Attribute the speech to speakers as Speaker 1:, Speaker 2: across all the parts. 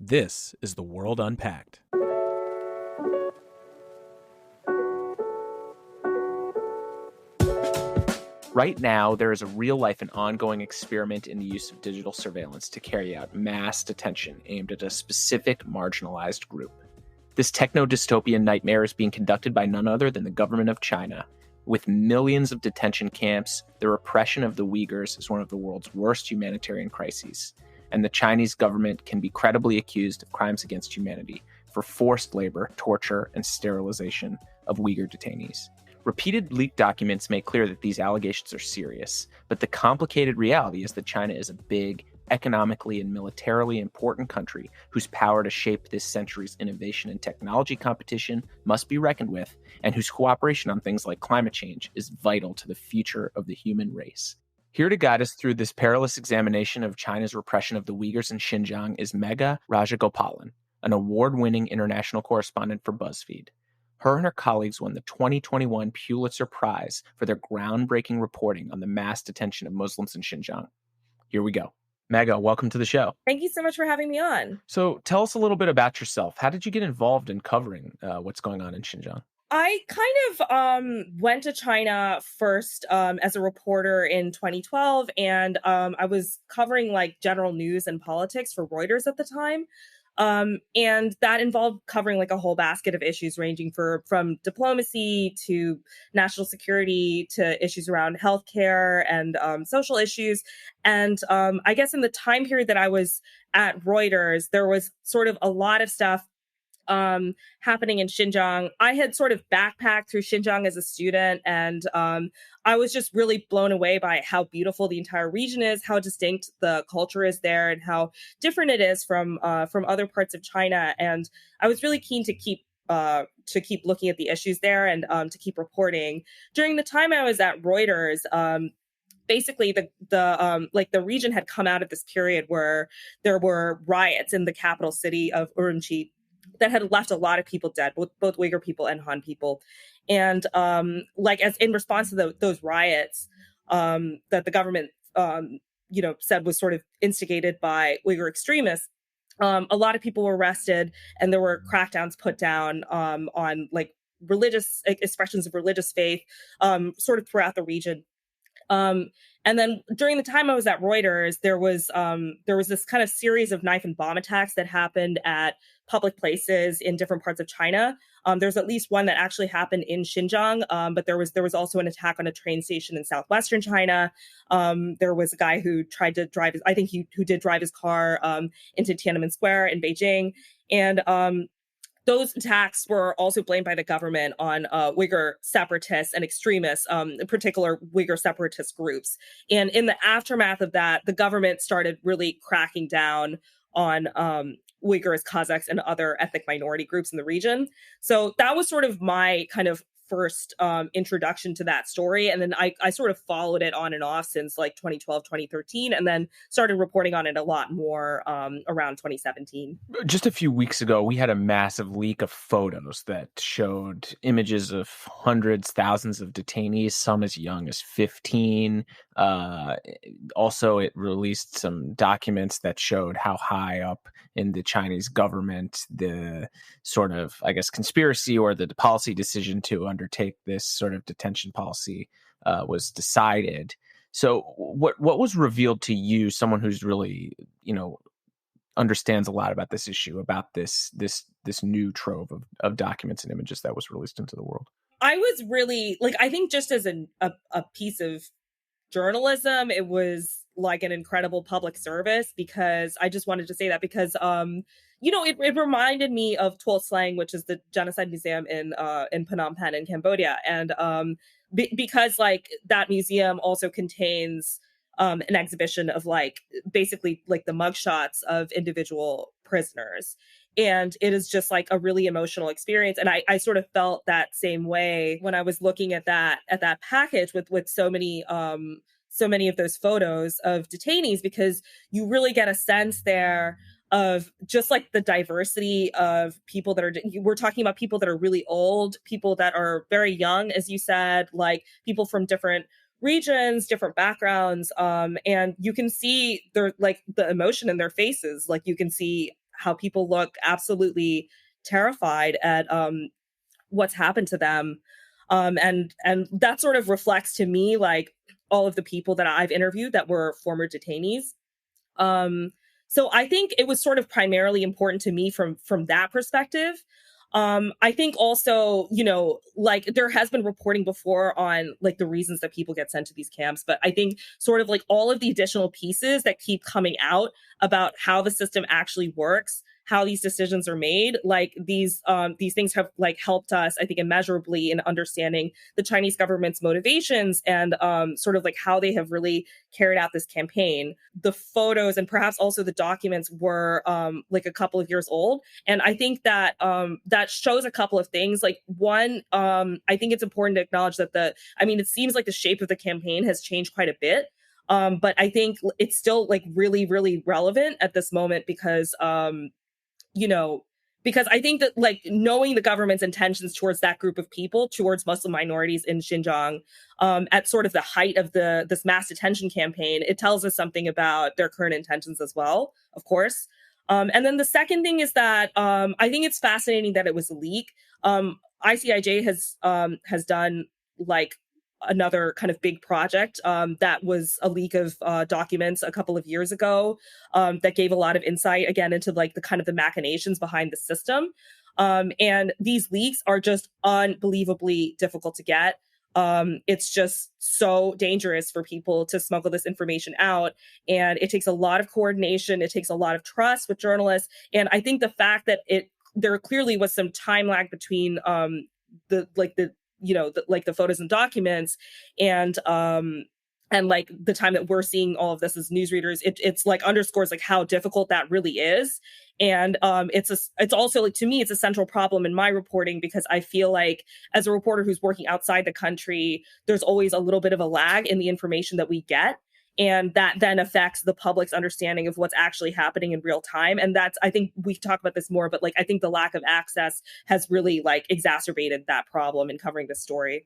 Speaker 1: This is The World Unpacked.
Speaker 2: Right now, there is a real-life and ongoing experiment in the use of digital surveillance to carry out mass detention aimed at a specific marginalized group. This techno-dystopian nightmare is being conducted by none other than the government of China. With millions of detention camps, the repression of the Uyghurs is one of the world's worst humanitarian crises, and the Chinese government can be credibly accused of crimes against humanity for forced labor, torture, and sterilization of Uyghur detainees. Repeated leaked documents make clear that these allegations are serious, but the complicated reality is that China is a big, economically and militarily important country whose power to shape this century's innovation and technology competition must be reckoned with, and whose cooperation on things like climate change is vital to the future of the human race. Here to guide us through this perilous examination of China's repression of the Uyghurs in Xinjiang is Megha Rajagopalan, an award-winning international correspondent for BuzzFeed. Her and her colleagues won the 2021 Pulitzer Prize for their groundbreaking reporting on the mass detention of Muslims in Xinjiang. Here we go. Megha, welcome to the show.
Speaker 3: Thank you so much for having me on.
Speaker 2: So tell us a little bit about yourself. How did you get involved in covering what's going on in Xinjiang?
Speaker 3: I kind of went to China first as a reporter in 2012, and I was covering like general news and politics for Reuters at the time. And that involved covering like a whole basket of issues ranging from diplomacy to national security to issues around healthcare and social issues. And I guess in the time period that I was at Reuters, there was sort of a lot of stuff happening in Xinjiang. I had sort of backpacked through Xinjiang as a student, and I was just really blown away by how beautiful the entire region is, how distinct the culture is there, and how different it is from other parts of China. And I was really keen to keep looking at the issues there and to keep reporting. During the time I was at Reuters, basically the region had come out of this period where there were riots in the capital city of Urumqi that had left a lot of people dead, both Uyghur people and Han people. And as in response to those riots that the government, said was sort of instigated by Uyghur extremists, a lot of people were arrested and there were crackdowns put down on like religious expressions of religious faith sort of throughout the region. And then during the time I was at Reuters, there was this kind of series of knife and bomb attacks that happened at public places in different parts of China. There's at least one that actually happened in Xinjiang, but there was also an attack on a train station in southwestern China. There was a guy who tried to drive who did drive his car into Tiananmen Square in Beijing, and those attacks were also blamed by the government on Uyghur separatists and extremists, in particular Uyghur separatist groups. And in the aftermath of that, the government started really cracking down on Uyghurs, Kazakhs, and other ethnic minority groups in the region. So that was sort of my kind of first introduction to that story. And then I sort of followed it on and off since like 2012, 2013, and then started reporting on it a lot more around 2017.
Speaker 2: Just a few weeks ago, we had a massive leak of photos that showed images of hundreds, thousands of detainees, some as young as 15. Also, it released some documents that showed how high up in the Chinese government the sort of, I guess, conspiracy or the policy decision to undertake this sort of detention policy was decided. So what was revealed to you, someone who's really, understands a lot about this issue, about this new trove of documents and images that was released into the world?
Speaker 3: I was really I think just as a piece of journalism, it was like an incredible public service, because I just wanted to say that because it reminded me of Tuol Sleng, which is the genocide museum in Phnom Penh in Cambodia, and because like that museum also contains an exhibition of basically the mugshots of individual prisoners. And it is just like a really emotional experience. And I sort of felt that same way when I was looking at that package with so many of those photos of detainees, because you really get a sense there of just like the diversity of people that we're talking about people that are really old, people that are very young, as you said, like people from different regions, different backgrounds. And you can see their the emotion in their faces. Like you can see how people look absolutely terrified at what's happened to them. And that sort of reflects to me like all of the people that I've interviewed that were former detainees. So I think it was sort of primarily important to me from that perspective. I think also, you know, like there has been reporting before on like the reasons that people get sent to these camps, but I think sort of like all of the additional pieces that keep coming out about how the system actually works, how these decisions are made, like these things have like helped us, I think, immeasurably in understanding the Chinese government's motivations and sort of like how they have really carried out this campaign. The photos and perhaps also the documents were like a couple of years old, and I think that that shows a couple of things. Like one, I think it's important to acknowledge that it seems like the shape of the campaign has changed quite a bit. But I think it's still like really, really relevant at this moment because you know, because I think that like knowing the government's intentions towards that group of people, towards Muslim minorities in Xinjiang, at sort of the height of this mass detention campaign, it tells us something about their current intentions as well, of course. And then the second thing is that I think it's fascinating that it was a leak. ICIJ has done like another kind of big project that was a leak of documents a couple of years ago that gave a lot of insight again into like the kind of the machinations behind the system. And these leaks are just unbelievably difficult to get. It's just so dangerous for people to smuggle this information out. And it takes a lot of coordination. It takes a lot of trust with journalists. And I think the fact that there clearly was some time lag between the photos and documents and like the time that we're seeing all of this as newsreaders, it's like underscores like how difficult that really is. And it's also like, to me, it's a central problem in my reporting because I feel like as a reporter who's working outside the country, there's always a little bit of a lag in the information that we get. And that then affects the public's understanding of what's actually happening in real time. And that's, I think we talk about this more, but like, I think the lack of access has really like exacerbated that problem in covering this story.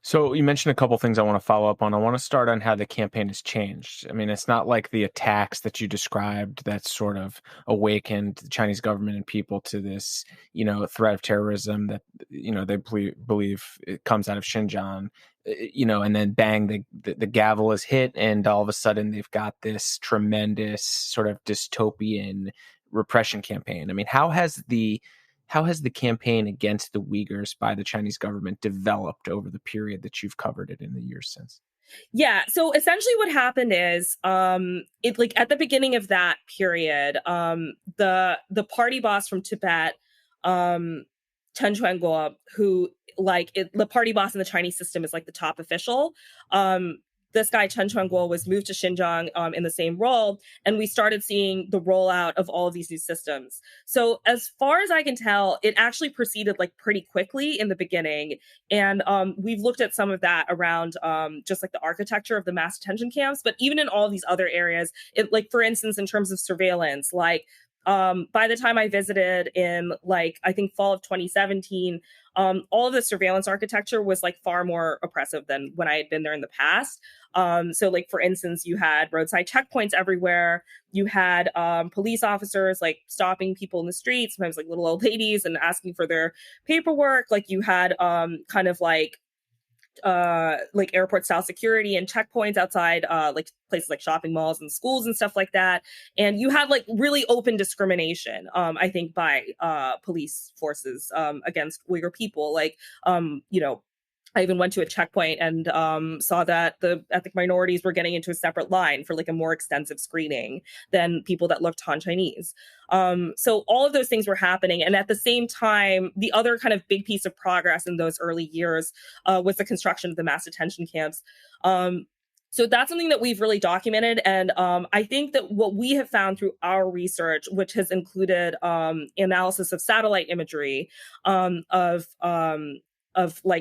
Speaker 2: So you mentioned a couple things I want to follow up on. I want to start on how the campaign has changed. I mean, it's not like the attacks that you described that sort of awakened the Chinese government and people to this, you know, threat of terrorism that, you know, they believe it comes out of Xinjiang, you know, and then bang, the gavel is hit, and all of a sudden they've got this tremendous sort of dystopian repression campaign. I mean, how has the campaign against the Uyghurs by the Chinese government developed over the period that you've covered it in the years since?
Speaker 3: Yeah. So essentially what happened is it like at the beginning of that period, the party boss from Tibet, Chen Quanguo, who the party boss in the Chinese system is like the top official. This guy, Chen Quanguo, was moved to Xinjiang in the same role, and we started seeing the rollout of all of these new systems. So as far as I can tell, it actually proceeded like pretty quickly in the beginning. And we've looked at some of that around just like the architecture of the mass detention camps, but even in all these other areas, like for instance, in terms of surveillance, like by the time I visited in like, I think fall of 2017, all of the surveillance architecture was like far more oppressive than when I had been there in the past. So like, for instance, you had roadside checkpoints everywhere. You had police officers like stopping people in the street, sometimes like little old ladies, and asking for their paperwork. Like you had kind of like airport style security and checkpoints outside like places like shopping malls and schools and stuff like that. And you had like really open discrimination, I think, by police forces against Uyghur people. Like, you know, I even went to a checkpoint and saw that the ethnic minorities were getting into a separate line for like a more extensive screening than people that looked Han Chinese. So all of those things were happening. And at the same time, the other kind of big piece of progress in those early years was the construction of the mass detention camps. So that's something that we've really documented. And I think that what we have found through our research, which has included analysis of satellite imagery of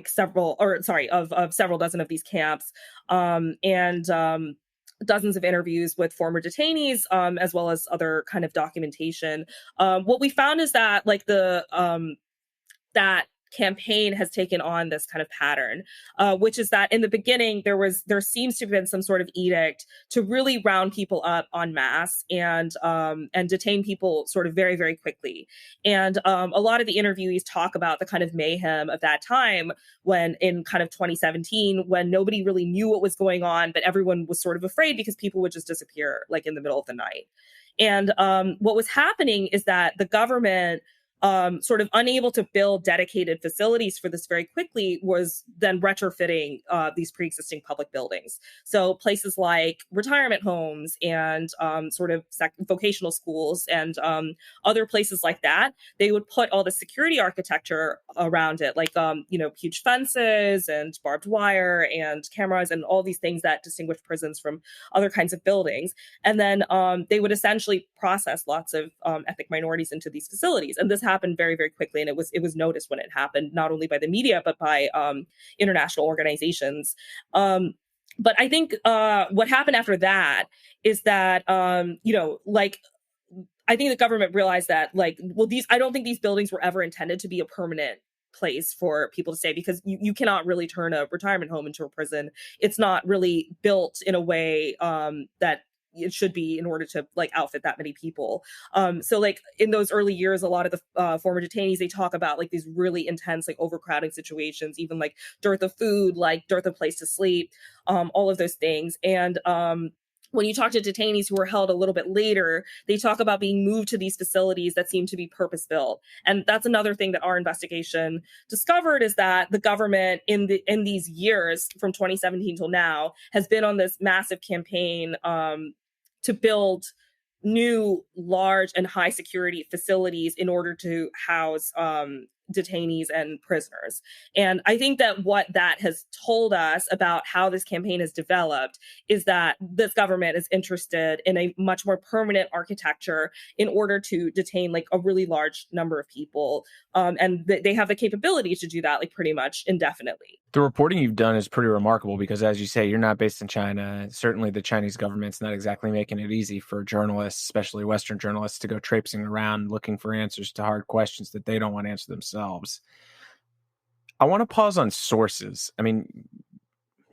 Speaker 3: several dozen of these camps, and dozens of interviews with former detainees, as well as other kind of documentation. What we found is that like that campaign has taken on this kind of pattern, which is that in the beginning there seems to have been some sort of edict to really round people up en masse and detain people sort of very, very quickly. And a lot of the interviewees talk about the kind of mayhem of that time when in kind of 2017, when nobody really knew what was going on, but everyone was sort of afraid because people would just disappear like in the middle of the night. And what was happening is that the government, sort of unable to build dedicated facilities for this very quickly, was then retrofitting these pre-existing public buildings. So places like retirement homes and sort of vocational schools and other places like that, they would put all the security architecture around it, like, huge fences and barbed wire and cameras and all these things that distinguish prisons from other kinds of buildings. And then they would essentially process lots of ethnic minorities into these facilities. And this happened very, very quickly. And it was noticed when it happened, not only by the media, but by international organizations. But I think what happened after that is that, I think the government realized that, I don't think these buildings were ever intended to be a permanent place for people to stay, because you cannot really turn a retirement home into a prison. It's not really built in a way that it should be in order to outfit that many people. So in those early years, a lot of the former detainees, they talk about these really intense overcrowding situations, even dearth of food, dearth of place to sleep, all of those things. And when you talk to detainees who were held a little bit later, they talk about being moved to these facilities that seem to be purpose-built. And that's another thing that our investigation discovered, is that the government in these years from 2017 till now has been on this massive campaign to build new, large and high security facilities in order to house detainees and prisoners. And I think that what that has told us about how this campaign has developed is that this government is interested in a much more permanent architecture in order to detain a really large number of people. And they have the capability to do that pretty much indefinitely.
Speaker 2: The reporting you've done is pretty remarkable because, as you say, you're not based in China. Certainly the Chinese government's not exactly making it easy for journalists, especially Western journalists, to go traipsing around looking for answers to hard questions that they don't want to answer themselves. I want to pause on sources. I mean,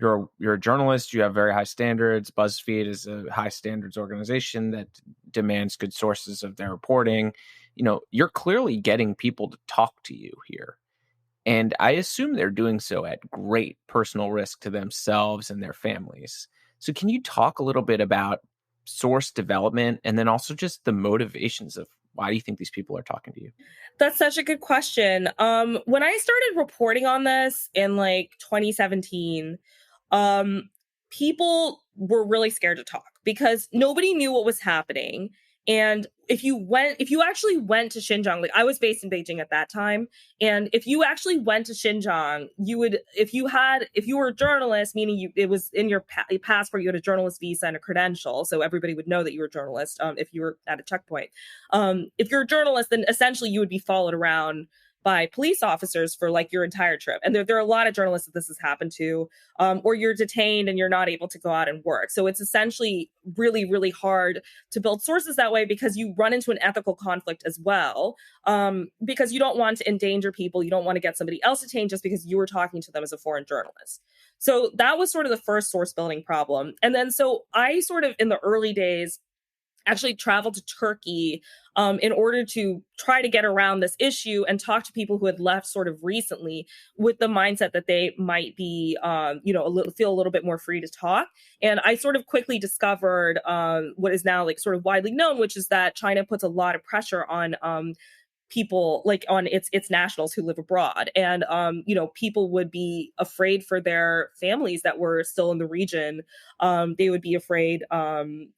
Speaker 2: you're a journalist, you have very high standards. BuzzFeed is a high standards organization that demands good sources of their reporting. You're clearly getting people to talk to you here. And I assume they're doing so at great personal risk to themselves and their families. So can you talk a little bit about source development and then also just the motivations of why do you think these people are talking to you?
Speaker 3: That's such a good question. When I started reporting on this in 2017, people were really scared to talk because nobody knew what was happening. And if you actually went to Xinjiang, I was based in Beijing at that time, and if you actually went to Xinjiang, if you were a journalist, meaning it was in your passport, you had a journalist visa and a credential, so everybody would know that you were a journalist. If you were at a checkpoint, if you're a journalist, then essentially you would be followed around by police officers for your entire trip. And there are a lot of journalists that this has happened to, or you're detained and you're not able to go out and work. So it's essentially really, really hard to build sources that way because you run into an ethical conflict as well, because you don't want to endanger people. You don't want to get somebody else detained just because you were talking to them as a foreign journalist. So that was sort of the first source building problem. And then so I sort of in the early days actually traveled to Turkey in order to try to get around this issue and talk to people who had left sort of recently with the mindset that they might be, feel a little bit more free to talk. And I sort of quickly discovered what is now sort of widely known, which is that China puts a lot of pressure on people on its nationals who live abroad. And, people would be afraid for their families that were still in the region. They would be afraid,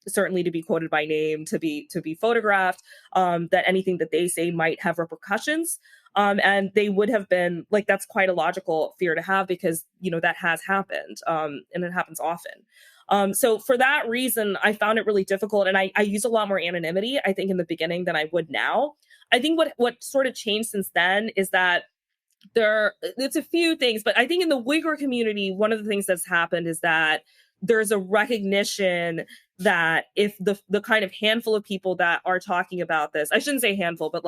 Speaker 3: certainly to be quoted by name, to be photographed, that anything that they say might have repercussions. And they would have been that's quite a logical fear to have because, that has happened and it happens often. So for that reason, I found it really difficult. And I use a lot more anonymity, I think, in the beginning than I would now. I think what sort of changed since then is that it's a few things, but I think in the Uyghur community, one of the things that's happened is that there's a recognition that if the kind of handful of people that are talking about this, I shouldn't say handful, but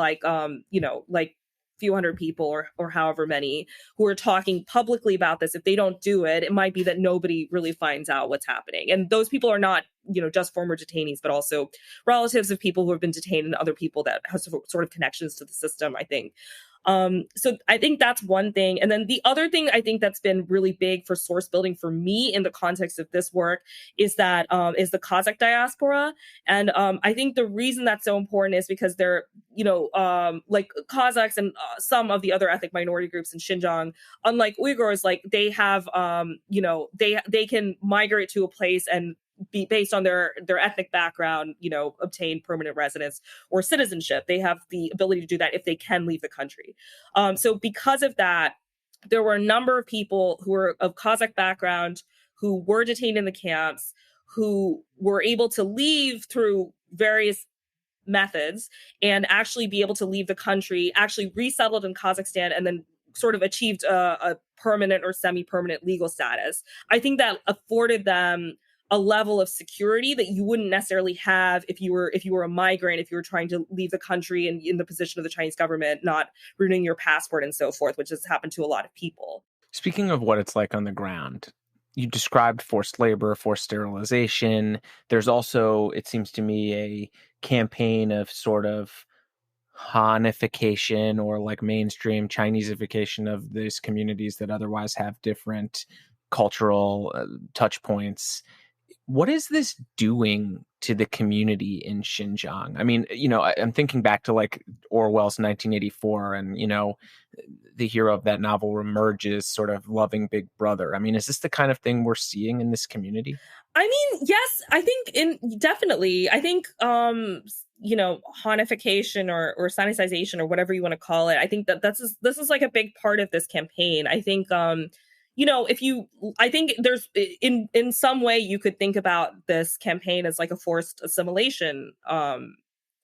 Speaker 3: few hundred people or however many who are talking publicly about this. If they don't do it, it might be that nobody really finds out what's happening. And those people are not, just former detainees, but also relatives of people who have been detained and other people that have sort of connections to the system, I think. So I think that's one thing. And then the other thing I think that's been really big for source building for me in the context of this work is that is the Kazakh diaspora. And I think the reason that's so important is because they're, like Kazakhs and some of the other ethnic minority groups in Xinjiang, unlike Uyghurs, like they have, they can migrate to a place and be based on their ethnic background, obtain permanent residence or citizenship. They have the ability to do that if they can leave the country. So because of that, there were a number of people who were of Kazakh background who were detained in the camps, who were able to leave through various methods and actually be able to leave the country, actually resettled in Kazakhstan, and then sort of achieved a permanent or semi-permanent legal status. I think that afforded them a level of security that you wouldn't necessarily have if you were a migrant, if you were trying to leave the country and in the position of the Chinese government, not renewing your passport and so forth, which has happened to a lot of people.
Speaker 2: Speaking of what it's like on the ground, you described forced labor, forced sterilization. There's also, it seems to me, a campaign of sort of Hanification or like mainstream Chineseification of these communities that otherwise have different cultural touch points. What is this doing to the community in Xinjiang? I mean, I'm thinking back to like Orwell's 1984 and, the hero of that novel emerges sort of loving Big Brother. I mean, is this the kind of thing we're seeing in this community?
Speaker 3: I mean, yes, I think definitely. I think, Hanification or sinicization or whatever you want to call it. I think this is like a big part of this campaign. I think, I think there's in some way you could think about this campaign as like a forced assimilation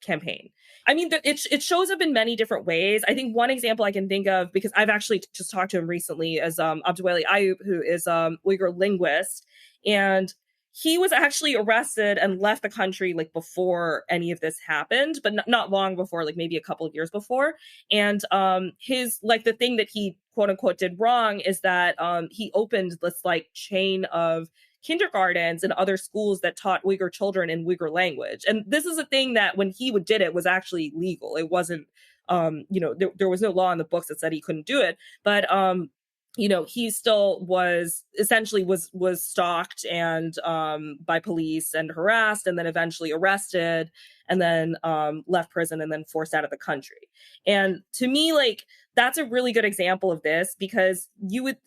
Speaker 3: campaign. I mean, it shows up in many different ways. I think one example I can think of, because I've actually just talked to him recently, is Abdulwali Ayub, who is Uyghur linguist, and he was actually arrested and left the country like before any of this happened, but not long before, like maybe a couple of years before. And his like the thing that he quote unquote did wrong is that he opened this like chain of kindergartens and other schools that taught Uyghur children in Uyghur language. And this is a thing that when he did it was actually legal. It wasn't, there was no law in the books that said he couldn't do it. But he still was essentially was stalked and by police and harassed and then eventually arrested and then left prison and then forced out of the country. And to me, like, that's a really good example of this, because you would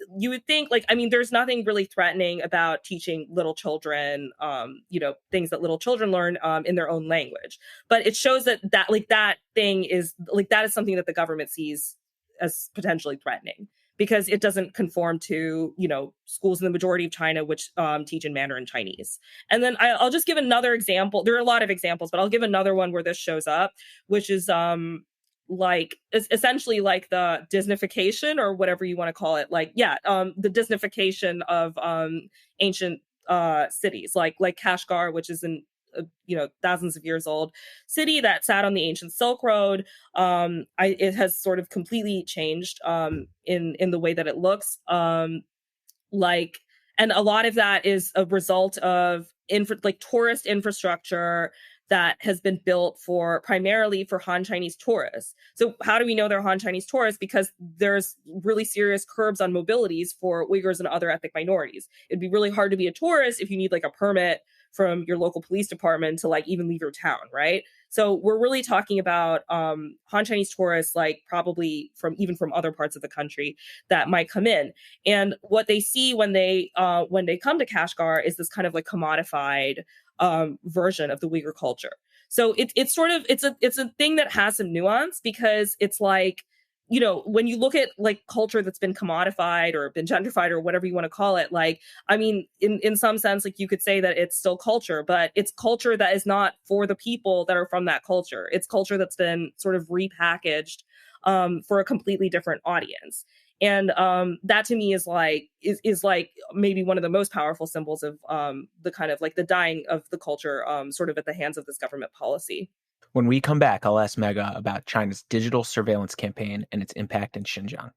Speaker 3: think, like, I mean, there's nothing really threatening about teaching little children, things that little children learn in their own language. But it shows that thing is like, that is something that the government sees as potentially threatening, because it doesn't conform to, schools in the majority of China, which teach in Mandarin Chinese. And then I'll just give another example. There are a lot of examples, but I'll give another one where this shows up, which is essentially like the Disneyfication or whatever you want to call it. The Disneyfication of ancient cities, like Kashgar, which is in thousands of years old city that sat on the ancient Silk Road. It has sort of completely changed in the way that it looks. And a lot of that is a result of tourist infrastructure that has been built primarily for Han Chinese tourists. So how do we know they're Han Chinese tourists? Because there's really serious curbs on mobilities for Uyghurs and other ethnic minorities. It'd be really hard to be a tourist if you need like a permit from your local police department to like even leave your town, right? So we're really talking about Han Chinese tourists, like probably from other parts of the country that might come in. And what they see when they come to Kashgar is this kind of like commodified version of the Uyghur culture. So it's a thing that has some nuance, because it's like, when you look at like culture that's been commodified or been gentrified or whatever you want to call it, like, I mean, in some sense, like you could say that it's still culture, but it's culture that is not for the people that are from that culture. It's culture that's been sort of repackaged for a completely different audience. And that to me is like maybe one of the most powerful symbols of the kind of like the dying of the culture sort of at the hands of this government policy.
Speaker 2: When we come back, I'll ask Megha about China's digital surveillance campaign and its impact in Xinjiang.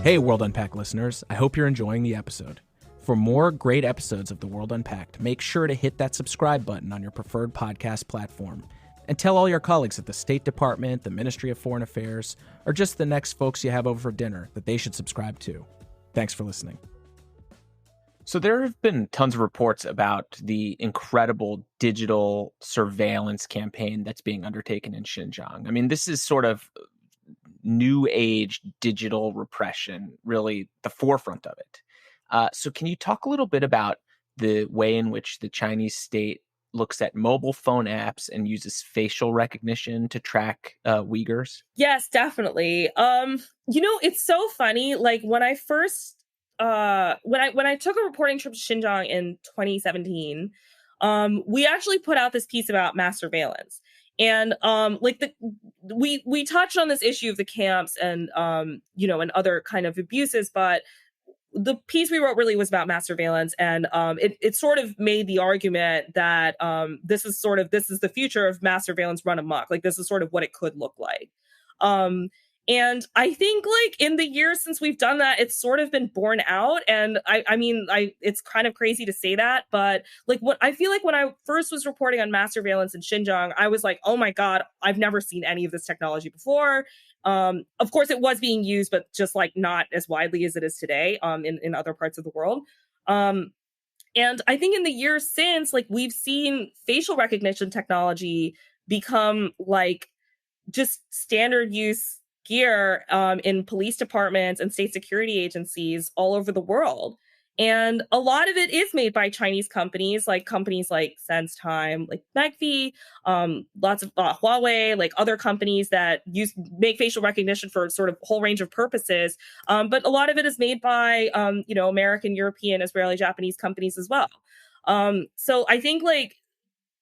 Speaker 1: Hey, World Unpacked listeners. I hope you're enjoying the episode. For more great episodes of The World Unpacked, make sure to hit that subscribe button on your preferred podcast platform. And tell all your colleagues at the State Department, the Ministry of Foreign Affairs, or just the next folks you have over for dinner that they should subscribe to. Thanks for listening.
Speaker 2: So there have been tons of reports about the incredible digital surveillance campaign that's being undertaken in Xinjiang. I mean, this is sort of new age digital repression, really the forefront of it. So can you talk a little bit about the way in which the Chinese state looks at mobile phone apps and uses facial recognition to track Uyghurs?
Speaker 3: Yes, definitely. It's so funny. Like when I first when I took a reporting trip to Xinjiang in 2017, we actually put out this piece about mass surveillance. And we touched on this issue of the camps and and other kind of abuses, but the piece we wrote really was about mass surveillance, and it sort of made the argument that this is the future of mass surveillance run amok. Like this is sort of what it could look like. And I think like in the years since we've done that, it's sort of been borne out. And I mean, it's kind of crazy to say that, but like what I feel like when I first was reporting on mass surveillance in Xinjiang, I was like, oh my God, I've never seen any of this technology before. Of course, it was being used, but just like not as widely as it is today in other parts of the world. And I think in the years since, like we've seen facial recognition technology become like just standard use gear in police departments and state security agencies all over the world. And a lot of it is made by Chinese companies like SenseTime, like Megha, lots of Huawei, like other companies that make facial recognition for sort of a whole range of purposes. But a lot of it is made by, American, European, Israeli, Japanese companies as well. So I think like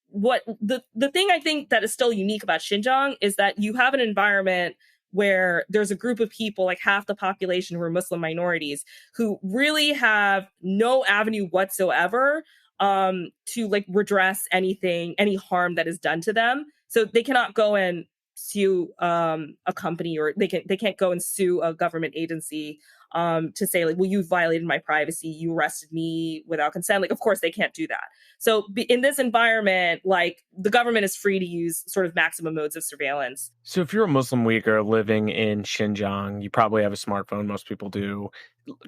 Speaker 3: what the thing I think that is still unique about Xinjiang is that you have an environment where there's a group of people, like half the population who are Muslim minorities, who really have no avenue whatsoever to like redress any harm that is done to them. So they cannot go and sue a company, or they can't go and sue a government agency to say like, well, you violated my privacy, you arrested me without consent. Like, of course they can't do that. So in this environment, like the government is free to use sort of maximum modes of surveillance.
Speaker 2: So if you're a Muslim Uyghur living in Xinjiang, you probably have a smartphone. Most people do.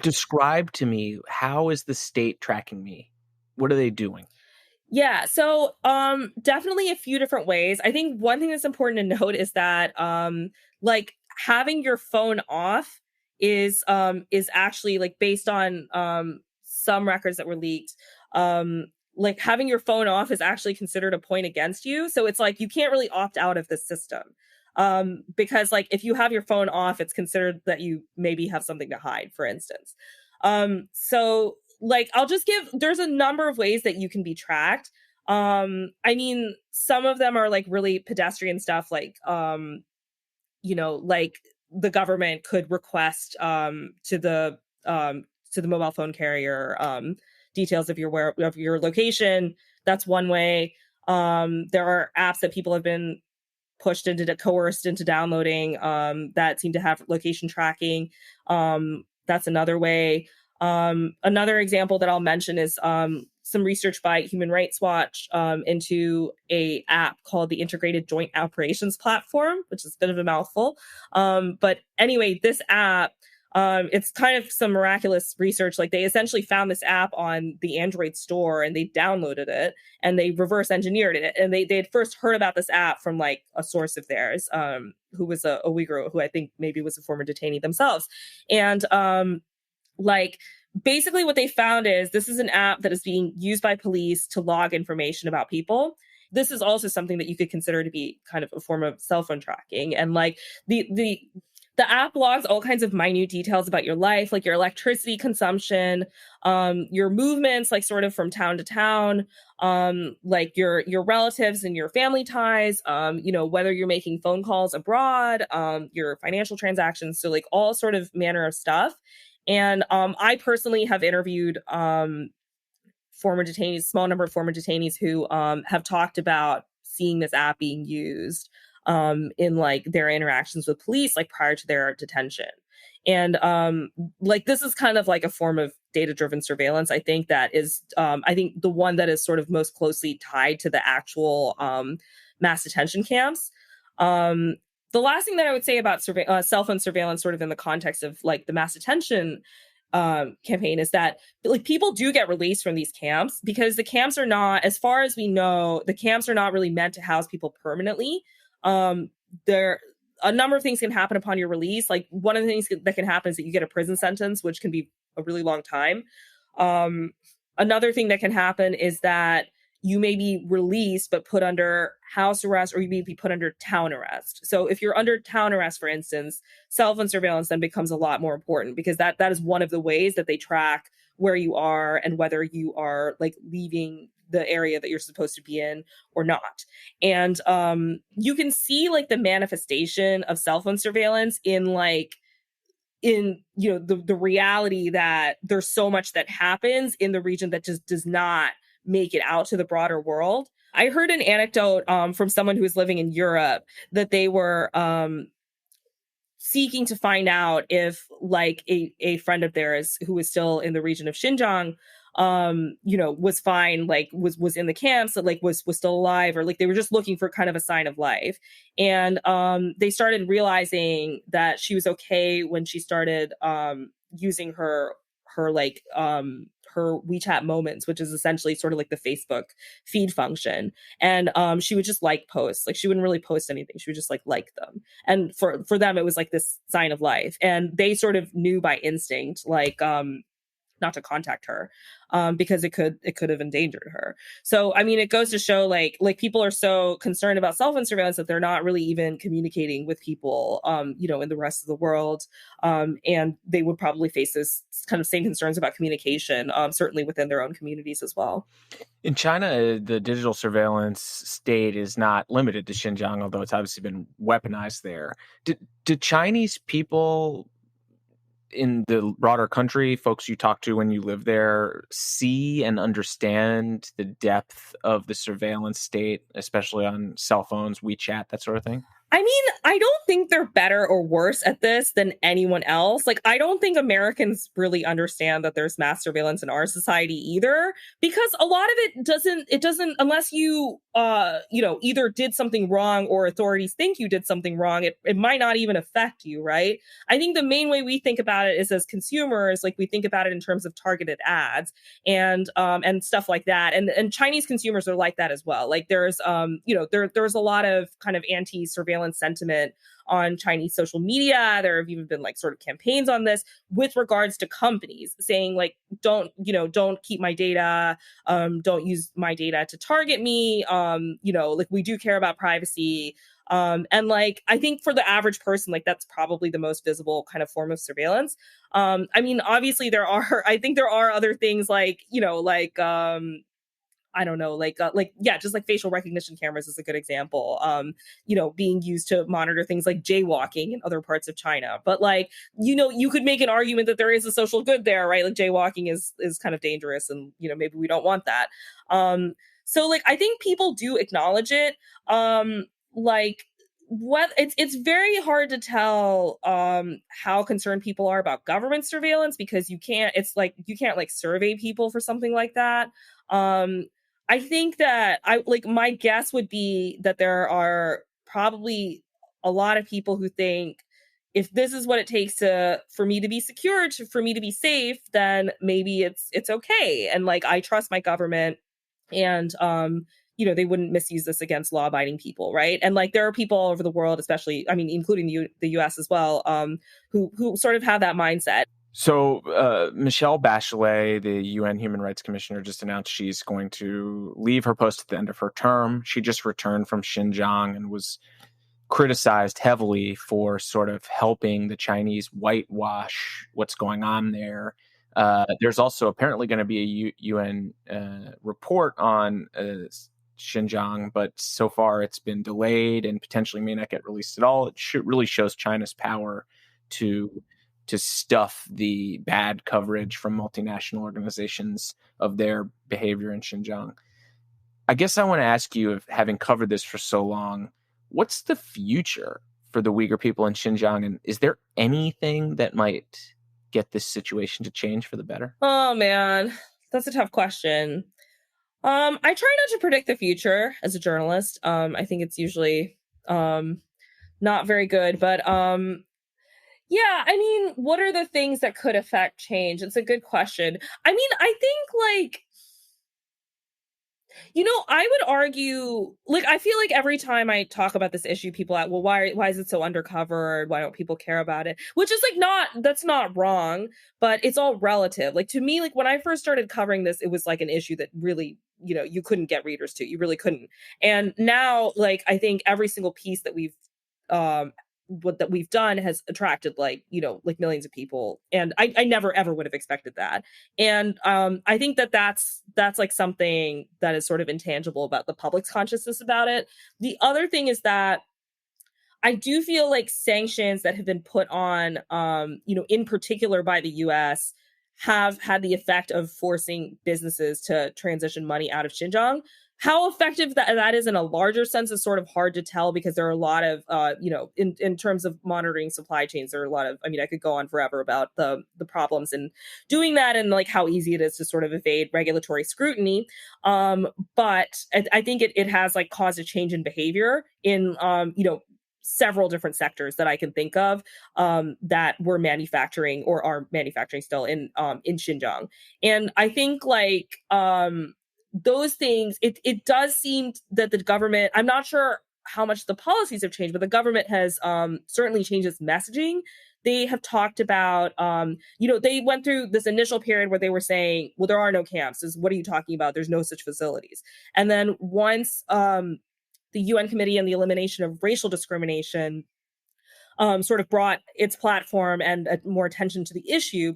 Speaker 2: Describe to me, how is the state tracking me? What are they doing?
Speaker 3: Yeah, so definitely a few different ways. I think one thing that's important to note is that like having your phone off is actually like based on some records that were leaked. Like having your phone off is actually considered a point against you. So it's like you can't really opt out of the system. Because like if you have your phone off, it's considered that you maybe have something to hide, for instance. So like there's a number of ways that you can be tracked. I mean, some of them are like really pedestrian stuff, like like the government could request to the mobile phone carrier details of your location. That's one way. There are apps that people have been coerced into downloading that seem to have location tracking. That's another way. Another example that I'll mention is some research by Human Rights Watch into a app called the Integrated Joint Operations Platform, which is a bit of a mouthful. But anyway, this app, it's kind of some miraculous research. Like they essentially found this app on the Android store and they downloaded it and they reverse engineered it. And they had first heard about this app from like a source of theirs, who was a Uyghur, who I think maybe was a former detainee themselves. And like basically what they found is this is an app that is being used by police to log information about people. This is also something that you could consider to be kind of a form of cell phone tracking. And like the app logs all kinds of minute details about your life, like your electricity consumption, your movements, like sort of from town to town, like your relatives and your family ties, whether you're making phone calls abroad, your financial transactions. So like all sort of manner of stuff. And I personally have interviewed former detainees, small number of former detainees who have talked about seeing this app being used in like their interactions with police, like prior to their detention. And like this is kind of like a form of data-driven surveillance. I think that is, I think the one that is sort of most closely tied to the actual mass detention camps. The last thing that I would say about cell phone surveillance, sort of in the context of like the mass detention campaign, is that like people do get released from these camps because the camps are not, as far as we know, the camps are not really meant to house people permanently. There, a number of things can happen upon your release. Like one of the things that can happen is that you get a prison sentence, which can be a really long time. Another thing that can happen is that you may be released but put under house arrest, or you may be put under town arrest. So if you're under town arrest, for instance, cell phone surveillance then becomes a lot more important, because that is one of the ways that they track where you are and whether you are like leaving the area that you're supposed to be in or not. And you can see like the manifestation of cell phone surveillance in the reality that there's so much that happens in the region that just does not make it out to the broader world. I heard an anecdote from someone who was living in Europe that they were seeking to find out if like a friend of theirs who was still in the region of Xinjiang was fine, like was in the camps, that like was still alive, or like they were just looking for kind of a sign of life. And they started realizing that she was okay when she started using her WeChat Moments, which is essentially sort of like the Facebook feed function. And she would just like posts. Like she wouldn't really post anything. She would just like them. And for them, it was like this sign of life. And they sort of knew by instinct, like not to contact her because it could have endangered her. So, I mean, it goes to show like people are so concerned about cell phone surveillance that they're not really even communicating with people, in the rest of the world. And they would probably face this kind of same concerns about communication, certainly within their own communities as well.
Speaker 2: In China, the digital surveillance state is not limited to Xinjiang, although it's obviously been weaponized there. Do Chinese people in the broader country, folks you talk to when you live there, see and understand the depth of the surveillance state, especially on cell phones, WeChat, that sort of thing?
Speaker 3: I mean, I don't think they're better or worse at this than anyone else. Like, I don't think Americans really understand that there's mass surveillance in our society either, because a lot of it doesn't, unless you, either did something wrong or authorities think you did something wrong, it might not even affect you, right? I think the main way we think about it is as consumers, like we think about it in terms of targeted ads and stuff like that. And Chinese consumers are like that as well. Like there's, there's a lot of kind of anti-surveillance sentiment on Chinese social media. There have even been like sort of campaigns on this with regards to companies saying like, don't keep my data, don't use my data to target me. Like we do care about privacy. And like, I think for the average person, like that's probably the most visible kind of form of surveillance. I mean, obviously there are other things like, I don't know, just like facial recognition cameras is a good example, being used to monitor things like jaywalking in other parts of China. But like, you could make an argument that there is a social good there, right? Like jaywalking is kind of dangerous and, maybe we don't want that. So like, I think people do acknowledge it. It's very hard to tell how concerned people are about government surveillance because you can't survey people for something like that. I think that my guess would be that there are probably a lot of people who think if this is what it takes for me to be secure, for me to be safe, then maybe it's okay. And like, I trust my government and, they wouldn't misuse this against law-abiding people, right? And like, there are people all over the world, especially, I mean, including the U.S. as well, who sort of have that mindset.
Speaker 2: So Michelle Bachelet, the UN Human Rights Commissioner, just announced she's going to leave her post at the end of her term. She just returned from Xinjiang and was criticized heavily for sort of helping the Chinese whitewash what's going on there. There's also apparently going to be a UN report on Xinjiang, but so far it's been delayed and potentially may not get released at all. It really shows China's power to to stuff the bad coverage from multinational organizations of their behavior in Xinjiang. I guess I want to ask you, if having covered this for so long, what's the future for the Uyghur people in Xinjiang? And is there anything that might get this situation to change for the better?
Speaker 3: Oh, man, that's a tough question. I try not to predict the future as a journalist. I think it's usually not very good. But yeah, I mean, what are the things that could affect change? It's a good question. I mean, I think I would argue, I feel like every time I talk about this issue, people are, well, why is it so undercover? Why don't people care about it? Which is that's not wrong, but it's all relative. To me, when I first started covering this, it was an issue that really, you couldn't get readers to. You really couldn't. And now, I think every single piece that we've done has attracted millions of people, and I never ever would have expected that. And I think that's something that is sort of intangible about the public's consciousness about it. The other thing is that I do feel like sanctions that have been put on in particular by the US have had the effect of forcing businesses to transition money out of Xinjiang. How effective that is in a larger sense is sort of hard to tell, because there are a lot of, in terms of monitoring supply chains, there are a lot of, I could go on forever about the problems in doing that, and how easy it is to sort of evade regulatory scrutiny. But I think it has caused a change in behavior in, several different sectors that I can think of that were manufacturing or are manufacturing still in Xinjiang. And I think those things, it does seem that the government, I'm not sure how much the policies have changed, but the government has certainly changed its messaging. They have talked about, they went through this initial period where they were saying, well, there are no camps. What are you talking about? There's no such facilities. And then once the UN Committee on the Elimination of Racial Discrimination sort of brought its platform and more attention to the issue,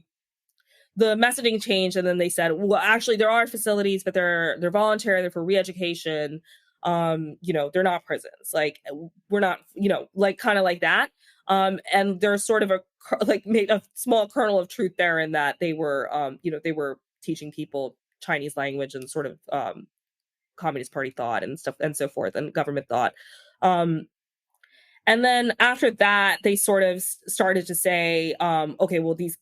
Speaker 3: the messaging changed, and then they said, well, actually, there are facilities, but they're voluntary, they're for re-education. They're not prisons. We're not, kind of like that. And there's sort of made a small kernel of truth there, in that they were, they were teaching people Chinese language and sort of Communist Party thought and stuff and so forth, and government thought. And then after that, they sort of started to say, okay, well, these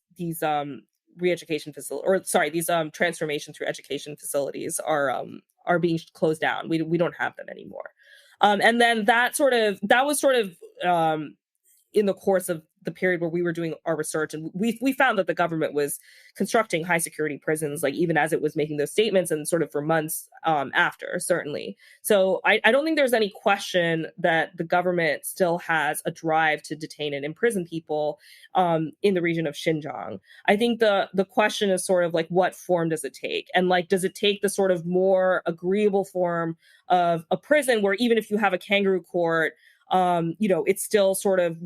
Speaker 3: re-education these transformation through education facilities are being closed down. We don't have them anymore. And then that was sort of in the course of the period where we were doing our research, and we found that the government was constructing high security prisons, even as it was making those statements, and sort of for months after, certainly. So I don't think there's any question that the government still has a drive to detain and imprison people in the region of Xinjiang. I think the question is sort of what form does it take? And does it take the sort of more agreeable form of a prison, where even if you have a kangaroo court, it's still sort of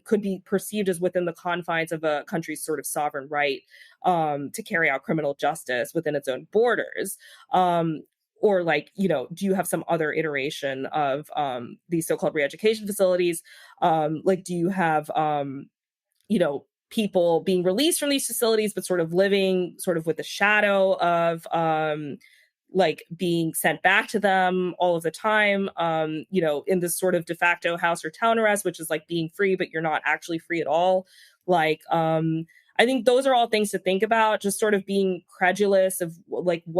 Speaker 3: could be perceived as within the confines of a country's sort of sovereign right to carry out criminal justice within its own borders? Or do you have some other iteration of these so-called re-education facilities? Do you have, people being released from these facilities, but sort of living sort of with the shadow of being sent back to them all of the time, in this sort of de facto house or town arrest, which is being free, but you're not actually free at all. I think those are all things to think about, just sort of being credulous of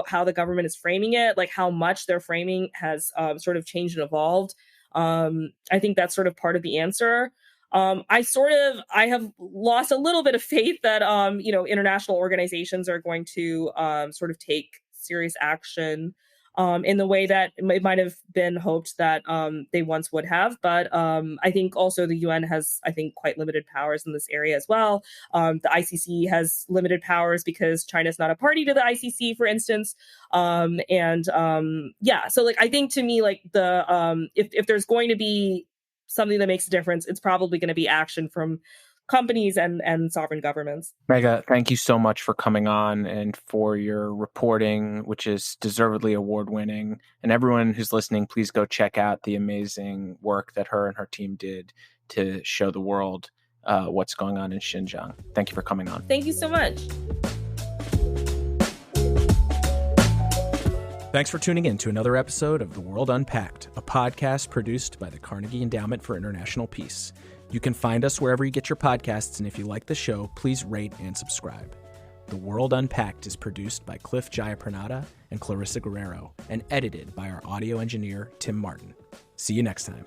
Speaker 3: how the government is framing it, how much their framing has sort of changed and evolved. I think that's sort of part of the answer. I have lost a little bit of faith that, international organizations are going to sort of take serious action in the way that it might have been hoped that they once would have. But I think also the UN has, quite limited powers in this area as well. The ICC has limited powers because China's not a party to the ICC, for instance. So I think, to me, if there's going to be something that makes a difference, it's probably going to be action from companies and sovereign governments.
Speaker 2: Megha, thank you so much for coming on and for your reporting, which is deservedly award-winning. And everyone who's listening, please go check out the amazing work that her and her team did to show the world what's going on in Xinjiang. Thank you for coming on.
Speaker 3: Thank you so much.
Speaker 1: Thanks for tuning in to another episode of The World Unpacked, a podcast produced by the Carnegie Endowment for International Peace. You can find us wherever you get your podcasts, and if you like the show, please rate and subscribe. The World Unpacked is produced by Cliff Jayapranada and Clarissa Guerrero, and edited by our audio engineer, Tim Martin. See you next time.